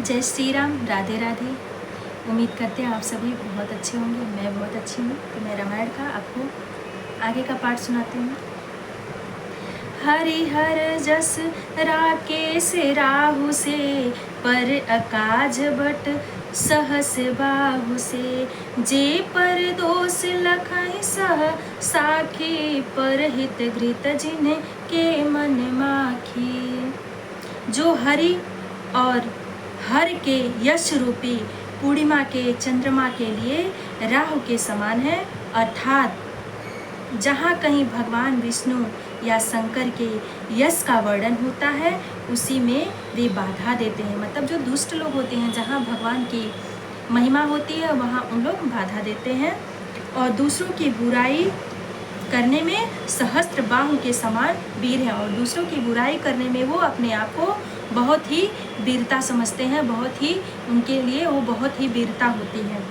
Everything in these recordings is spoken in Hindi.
जय श्री राम, राधे राधे। उम्मीद करते हैं आप सभी बहुत अच्छे होंगे। मैं बहुत अच्छी हूँ। तो मैं रामायण का आपको आगे का पाठ सुनाती हूँ। हरिहर जस राकेश राहु से, पर अकाज बट सहस बाहु से। जे पर दोष लखहि सह साखी, पर हित घृत जिन्हें के मन माखी। जो हरि और हर के यश रूपी पूर्णिमा के चंद्रमा के लिए राहु के समान है, अर्थात जहाँ कहीं भगवान विष्णु या शंकर के यश का वर्णन होता है उसी में वे बाधा देते हैं। मतलब जो दुष्ट लोग होते हैं, जहाँ भगवान की महिमा होती है वहाँ उन लोग बाधा देते हैं। और दूसरों की बुराई करने में सहस्त्र बाहु के समान वीर हैं, और दूसरों की बुराई करने में वो अपने आप को बहुत ही वीरता समझते हैं, बहुत ही उनके लिए वो बहुत ही वीरता होती है।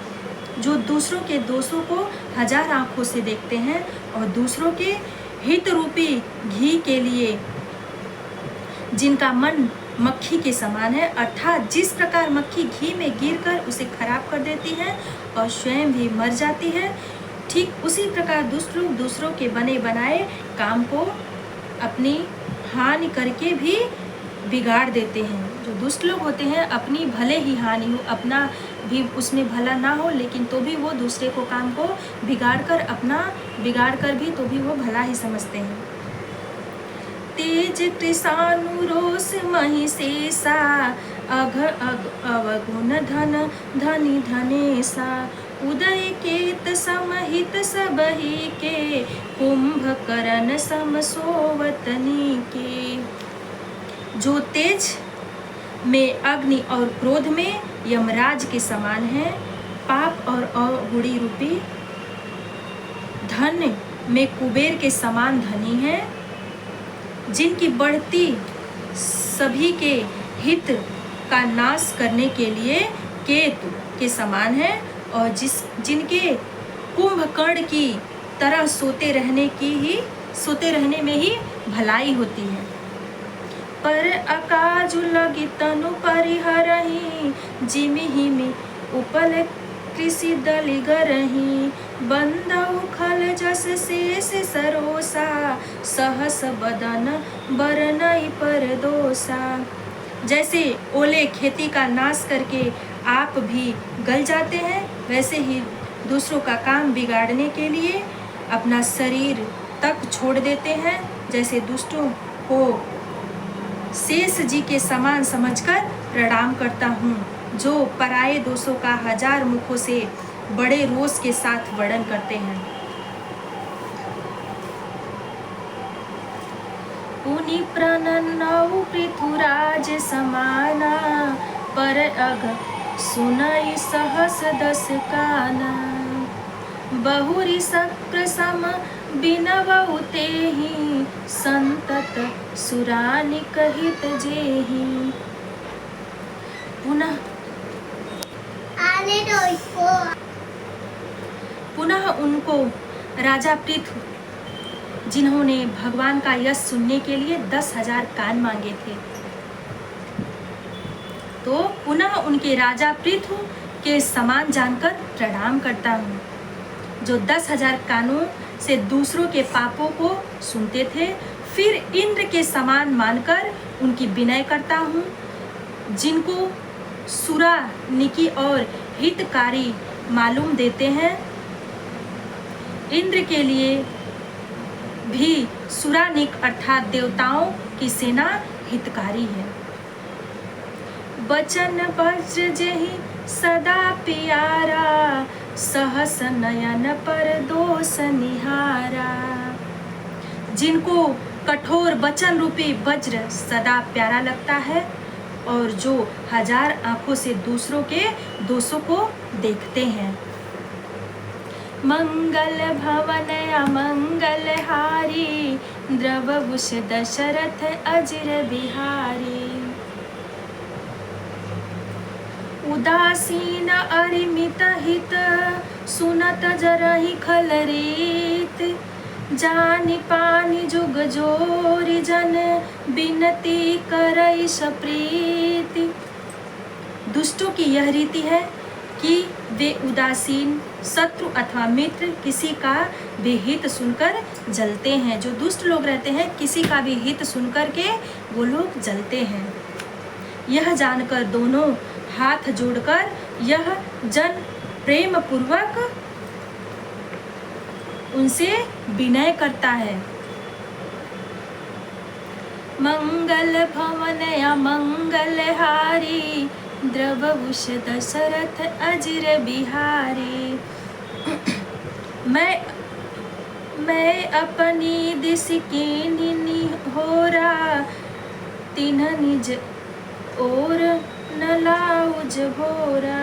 जो दूसरों के दोषों को हजार आंखों से देखते हैं और दूसरों के हित रूपी घी के लिए जिनका मन मक्खी के समान है, अर्थात जिस प्रकार मक्खी घी में गिरकर उसे खराब कर देती है और स्वयं भी मर जाती है, ठीक उसी प्रकार दुष्ट लोग दूसरों के बने बनाए काम को अपनी हानि करके भी बिगाड़ देते हैं। जो दुष्ट लोग होते हैं अपनी भले ही हानि हो, अपना भी उसमें भला ना हो, लेकिन तो भी वो दूसरे को काम को बिगाड़ कर भी तो भी वो भला ही समझते हैं। तेज कृषानु रोष महिषेषा, अघ अवगुण धन धनी धनेशा। उदय केत समहित सबही के, कुंभकर्ण सम सोवतनी के। जो तेज में अग्नि और क्रोध में यमराज के समान है, पाप और अवगुणी रूपी धन में कुबेर के समान धनी है, जिनकी बढ़ती सभी के हित का नाश करने के लिए केतु के समान है, और जिनके कुंभकर्ण की तरह सोते रहने में ही भलाई होती है। पर अकाजु लगी तनु परिहरहि, जिमिहि में उपल कृषि दलिगरहि। बंधउ खल जस शेष सरोसा, सहस बदन बरनई पर दोषा। जैसे ओले खेती का नाश करके आप भी गल जाते हैं, वैसे ही दूसरों का काम बिगाड़ने के लिए अपना शरीर तक छोड़ देते हैं। जैसे दुष्टों को शेष जी के समान समझकर प्रणाम करता हूँ, जो पराये दोषों का हजार मुखों से बड़े रोष के साथ वर्णन करते हैं। पुनि प्रणनौ पृथुराज समाना, पर अघ सुनई सहस दस काना। बहुरी सप्र सम बिनवउ तेहि, संतत सुरानि कहित जेहि। पुनः उनको राजा पृथु, जिन्होंने भगवान का यश सुनने के लिए 10,000 कान मांगे थे, तो पुनः उनके राजा पृथु के समान जानकर प्रणाम करता हूँ, जो 10,000 कानों से दूसरों के पापों को सुनते थे। फिर इंद्र के समान मानकर उनकी विनय करता हूँ, जिनको सुरा निकी और हितकारी मालूम देते हैं। इंद्र के लिए भी सुरानिक अर्थात देवताओं की सेना हितकारी है। बचन वज्र जेहि सदा प्यारा, सहस नयन पर दोष निहारा। जिनको कठोर वचन रूपी वज्र सदा प्यारा लगता है, और जो हजार आंखों से दूसरों के दोषों को देखते हैं। मंगल भवन अमंगल हारी, द्रवभुष दशरथ अजिर बिहारी। उदासीन अरिमित हित, सुनत जरहि खल रीत। जानि पानि जुग जोरि जन, बिनती करई सप्रीति। दुष्टों की यह रीति है कि वे उदासीन, शत्रु अथवा मित्र किसी का भी हित सुनकर जलते हैं। जो दुष्ट लोग रहते हैं, किसी का भी हित सुनकर के वो लोग जलते हैं। यह जानकर दोनों हाथ जोड़कर यह जन प्रेम पूर्वक उनसे विनय करता है। मंगल भवन अमंगल हारी, द्रवभूष दशरथ अजिर बिहारी। मैं अपनी दिस कीनी होरा, तिन्ह निज और न लाउज भोरा।